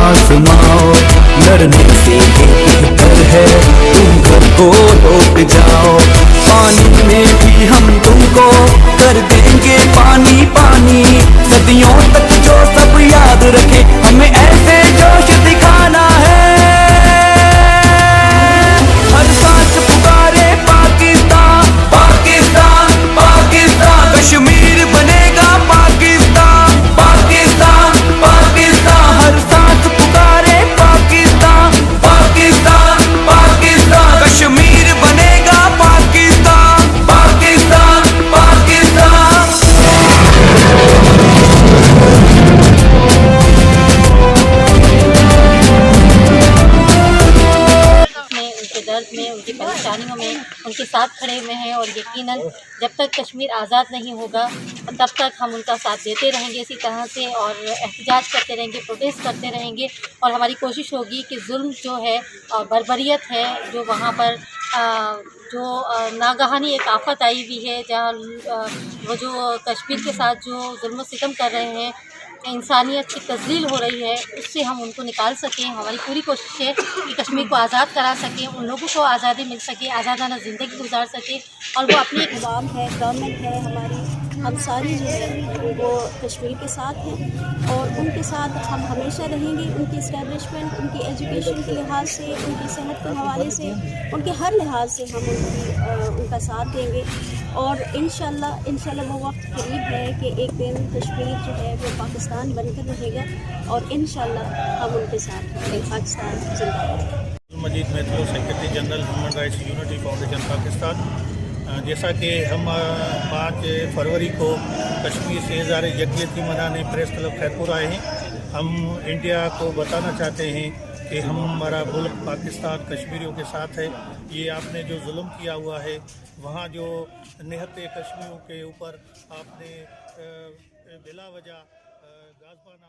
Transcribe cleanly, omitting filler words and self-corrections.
आसमाओ, लड़ने से बेहतर है तुम घर को लौट जाओ। पानी में भी हम तुमको कर देंगे पानी पानी, सदियों तक जो सब याद रखे हमें ऐसे जोश दिखाना है। हर सांस पुकारे पाकिस्तान पाकिस्तान पाकिस्तान, कश्मीर बनेगा पाकिस्तान पाकिस्तान पाकिस्तान। हर सांस पुकारे पाकिस्तान पाकिस्तान पाकिस्तान, कश्मीर बनेगा पाकिस्तान पाकिस्तान पाकिस्तान। उनके दर्द में, उनकी परेशानियों में उनके साथ खड़े हुए हैं और यकीनन जब तक कश्मीर आज़ाद नहीं होगा तब तक हम उनका साथ देते रहेंगे इसी तरह से, और एहतजाज करते रहेंगे, प्रोटेस्ट करते रहेंगे। और हमारी कोशिश होगी कि जुल्म जो है और बर्बरियत है जो वहाँ पर नागहानी एक आफत आई हुई है, जहाँ वो जो कश्मीर के साथ जो जुल्म सितम कर रहे हैं, इंसानियत की तज़लील हो रही है, उससे हम उनको निकाल सकें। हमारी पूरी कोशिश है कि कश्मीर को आज़ाद करा सकें, उन लोगों को आज़ादी मिल सके, आज़ादाना ज़िंदगी गुजार सके और वो अपनी अवाम है, गवर्नमेंट है हमारी, हम सारी जो है वो कश्मीर के साथ हैं और उनके साथ हम हमेशा रहेंगे। उनकी इस्टेब्लिशमेंट, उनकी एजुकेशन के लिहाज से, उनकी सेहत के हवाले से, उनके हर लिहाज से हम उनका साथ देंगे। और इंशाल्लाह वो वक्त करीब है कि एक दिन कश्मीर जो है वो पाकिस्तान बनकर रहेगा और इंशाल्लाह हम उनके साथ हैं। पाकिस्तान जिंदाबाद। Majeed Matthew, secretary general human rights unity foundation Pakistan. जैसा कि हम 5 फरवरी को कश्मीर से इज़हार यकजहती मनाने प्रेस क्लब खैरपुर आए हैं। हम इंडिया को बताना चाहते हैं कि हमारा मुल्क पाकिस्तान कश्मीरियों के साथ है। ये आपने जो जुल्म किया हुआ है, वहाँ जो निहत्ते कश्मीरियों के ऊपर आपने बिला वजह गाज़बाना